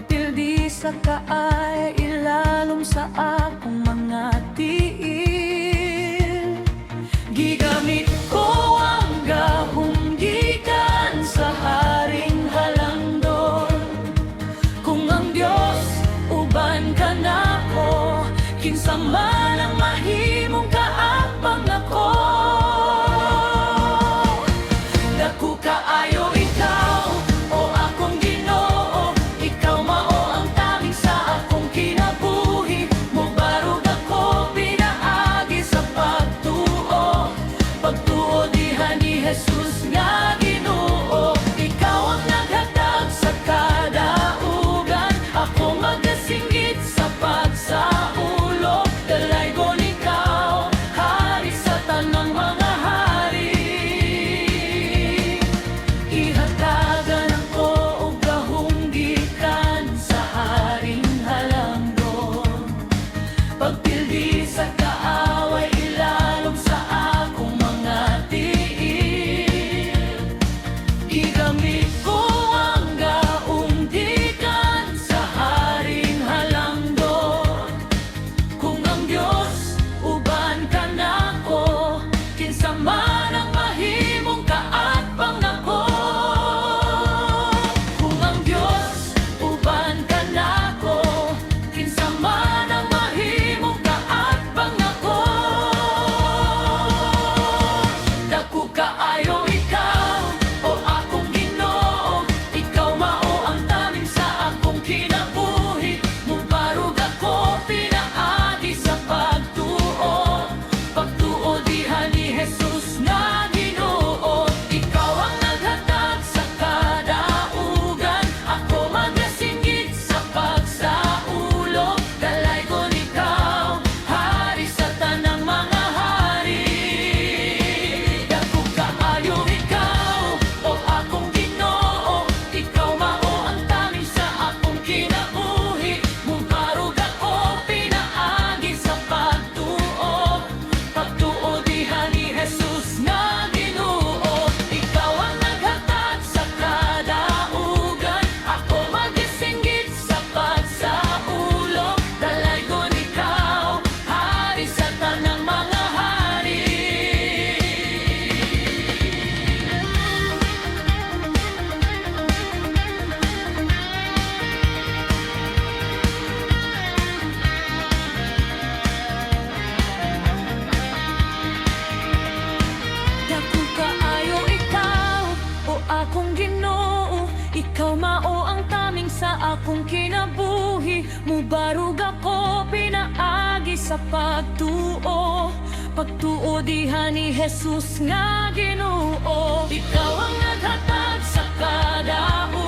Pagpildi sa kaay ilalom sa akong mga tiil. Gigamit ko ang gahong gikan sa haring halangdon. Kung ang Dios uban ka nako, kinsa man ang mahimong kaapang ako. Dako kaayo ikaw, o akong Ginoo, ikaw mao ang tanging sa akong kinabuhi. Mubarog ako pinaagi sa pagtuo, pagtuo diha ni Jesus nga Ginoo. Ikaw ang naghatag sa kadaugan, ako magasinggit sa pagsaulog. Dalaygon ikaw, hari sa tanang mga hari. Ihatagan ako og gahong gikan sa haring halangdon. Pagpildi sa kaaway ilalom sa akong mga tiil. Gigamit ko ang gaong gikan sa haring halangdon. Kung ang Dios uban ka nako, kinsa man ang mahimong kaatbang nako. Kung ang Dios uban ka nako, kinsa man ang mahimong kaatbang nako. Dako kaayo ikaw, o akong Ginoo, ikaw mao ang tanim sa akong kinabuhi. Mubarog ako pinaagi sa pagtuo, pagtuo diha ni Jesus nga Ginoo. Ikaw ang naghatag sa kadaugan, ako magasinggit sa pagsaulog. Dalaygon ikaw, hari sa tanang mga hari. Dako kaayo ikaw, o akong Ginoo, ikaw mao ang tanim sa akong kinabuhi. Mubarog ako pinaagi sa pagtuo, pagtuo diha ni Jesus nga Ginoo. Ikaw ang naghatag sa kadaugan, ako magasinggit sa pagsaulog. Dalaygon ikaw, hari sa tanang mga hari. Dako kaayo ikaw, o akong Ginoo, ikaw mao ang taming sa akong kinabuhi. Mubarog ako pinaagi sa pagtuo, pagtuo diha ni Jesus nga Ginoo. Ikaw ang naghatag sa kadaugan,